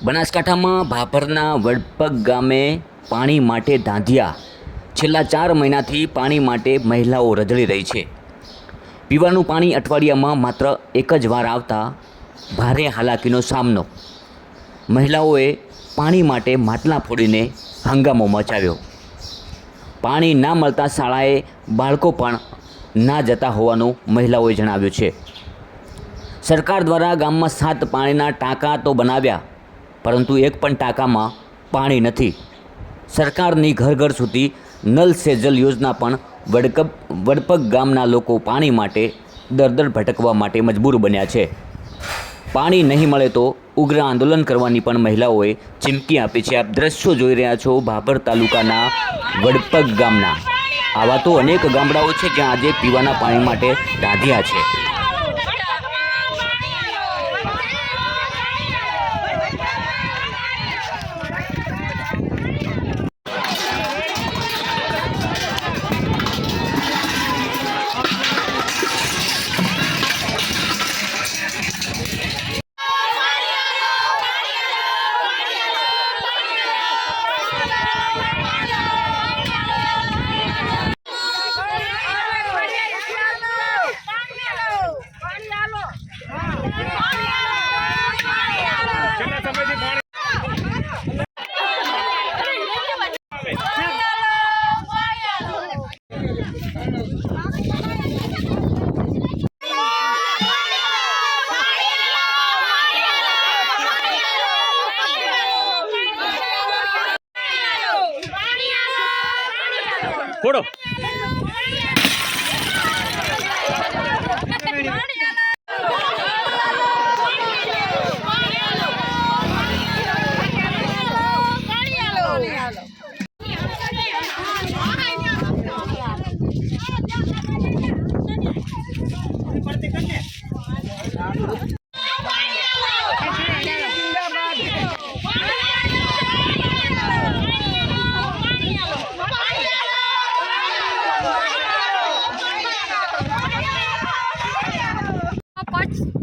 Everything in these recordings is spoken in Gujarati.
બનાસકાંઠામાં ભાભરના વડપગ ગામે પાણી માટે ધાંધિયા। છેલ્લા 4 મહિનાથી પાણી માટે મહિલાઓ રઝળી રહી છે। પીવાનું પાણી અઠવાડિયામાં માત્ર એક જ વાર આવતા ભારે હાલાકીનો સામનો। મહિલાઓએ પાણી માટે માટલા ફોડીને હંગામો મચાવ્યો। પાણી ના મળતા શાળાએ બાળકો પણ ના જતા હોવાનું મહિલાઓએ જણાવ્યું છે। સરકાર દ્વારા ગામમાં 7 પાણીના ટાંકા તો બનાવ્યા, પરંતુ એક પણ ટાંકામાં પાણી નથી। સરકારની ઘર ઘર સુધી નલ સે જલ યોજના પણ વડપગ ગામના લોકો પાણી માટે દર ભટકવા માટે મજબૂર બન્યા છે। પાણી નહીં મળે તો ઉગ્ર આંદોલન કરવાની પણ મહિલાઓએ ચીમકી આપી છે। આપ દ્રશ્યો જોઈ રહ્યા છો ભાભર તાલુકાના વડપગ ગામના। આવા તો અનેક ગામડાઓ છે જ્યાં આજે પીવાના પાણી માટે ધાંધિયા છે। फोड़ो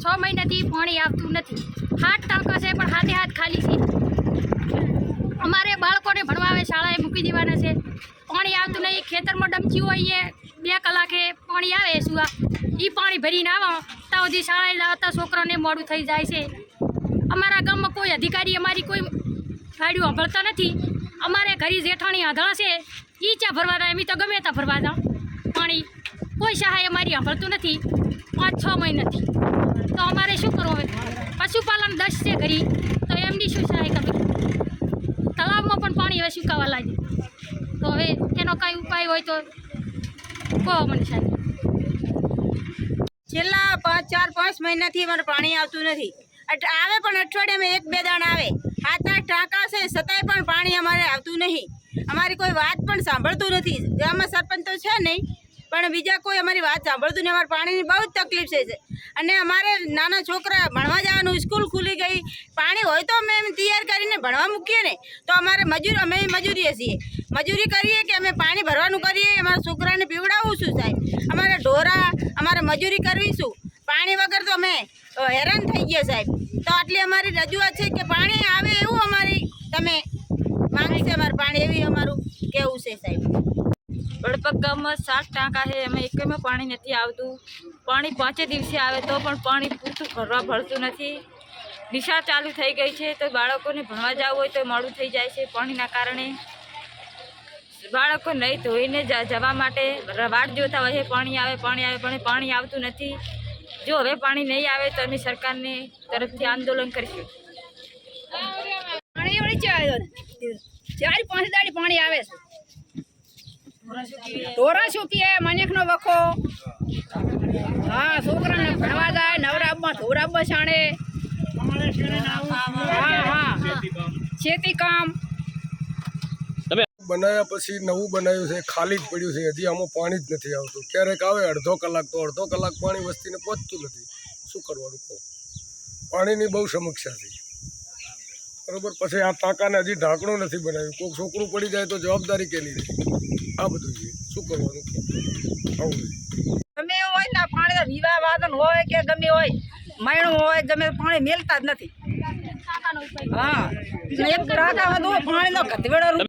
छः महीना थी पानी आवतुं नथी। 7 टाँका है पण हाथे हाथ खाली है। अमारे बाळकोने भणवावे शाळाए मूकी देवाना छे, पाणी आवतुं नहीं। खेतर में डमची होय 2 कलाके पाणी आवे सुआ ई पाणी भरीने आवा ત્યાં સુધી શાળાએ જતા છોકરાને મોડું થઈ જાય છે। અમારા ગામમાં કોઈ અધિકારી અમારી કોઈ ગાડીઓ સાંભળતા નથી। અમારે ઘરે જેઠાણી આંધળા છે એ ચા ભરવા જાય, અમે તો ગમે ત્યાં ભરવા જાઉં। પાણી કોઈ સહાય અમારી સાંભળતું નથી 5-6 મહિનાથી। તો અમારે શું કરવું? હવે પશુપાલન 10 છે ઘરી, તો એમની શું સહાય કરવી? તળાવમાં પણ પાણી હવે સુકાવા લાગે, તો હવે એનો કાંઈ ઉપાય હોય તો કહો મને સાહેબ। છેલ્લા 4-5 મહિનાથી અમારે પાણી આવતું નથી। આવે પણ અઠવાડિયામાં 1-2 દાણ આવે। 7-8 ટાંકા છે છતાંય પણ પાણી અમારે આવતું નહીં। અમારી કોઈ વાત પણ સાંભળતું નથી। ગામમાં સરપંચ તો છે નહીં, પણ બીજા કોઈ અમારી વાત સાંભળતું નહીં। અમારે પાણીની બહુ જ તકલીફ છે। અને અમારે નાના છોકરા ભણવા જવાનું, સ્કૂલ ખુલી ગઈ, પાણી હોય તો અમે તૈયાર કરીને ભણવા મૂકીએ ને, તો અમારે અમે મજૂરીએ છીએ। મજૂરી કરીએ કે અમે પાણી ભરવાનું કરીએ, અમારા છોકરાને પીવડાવું છું સાહેબ। અમારે ઢોરા અમારે મજૂરી કરવીશું, પાણી વગર તો અમે હેરાન થઈ ગયા સાહેબ। તો આટલી અમારી રજૂઆત છે કે પાણી આવે એવું અમારી તમે માંગ છે। અમારે પાણી એવી અમારું કહેવું છે સાહેબ। વડપગ ગામમાં 7 ટાંકા છે, અમે એકમાં પાણી નથી આવતું। પાણી 5 દિવસે આવે તો પણ પાણી પૂરતું ભરતું નથી। નિશાળ ચાલુ થઈ ગઈ છે તો બાળકોને ભણવા જવું હોય તો મોડું થઈ જાય છે। પાણીના કારણે બાળકો નહીં ધોઈને જવા માટે વાટ જોતા હોય છે, પાણી આવે પણ પાણી આવતું નથી। જો હવે પાણી નહીં આવે તો અમે સરકારને તરફથી આંદોલન કરીશું। પાણી વળી 4-5 દાડી પાણી આવે છે। ઢોરા શું પીએ, મનેકનો વખો, હા છોકરાને ભણવા જાય, નવરાબમાં ધોરાબમાં છાણે, હા ખેતી કામ બનાવ્યા પછી નવું બનાવ્યું છે, ખાલી જ પડ્યું છે। હજી આમાં પાણી જ નથી આવતું। ક્યારેક આવે અડધો કલાક, તો અડધો કલાક પાણી વસ્તીને પહોંચતું નથી। શું કરવાનું કહો? પાણીની બહુ સમસ્યા છે બરાબર। પછી આ ટાંકાને હજી ઢાંકણું નથી બનાવ્યું। કોઈક છોકરું પડી જાય તો જવાબદારી કેની રહે? આ બધું છે, શું કરવાનું કહો? આવું ગમે હોય ને પાણી વિવાહ વાદન હોય કે ગમે હોય, મયણું હોય, ગમે પાણી મેલતા જ નથી। હા એક ટાંકા હતો પાણીનો ગધેડો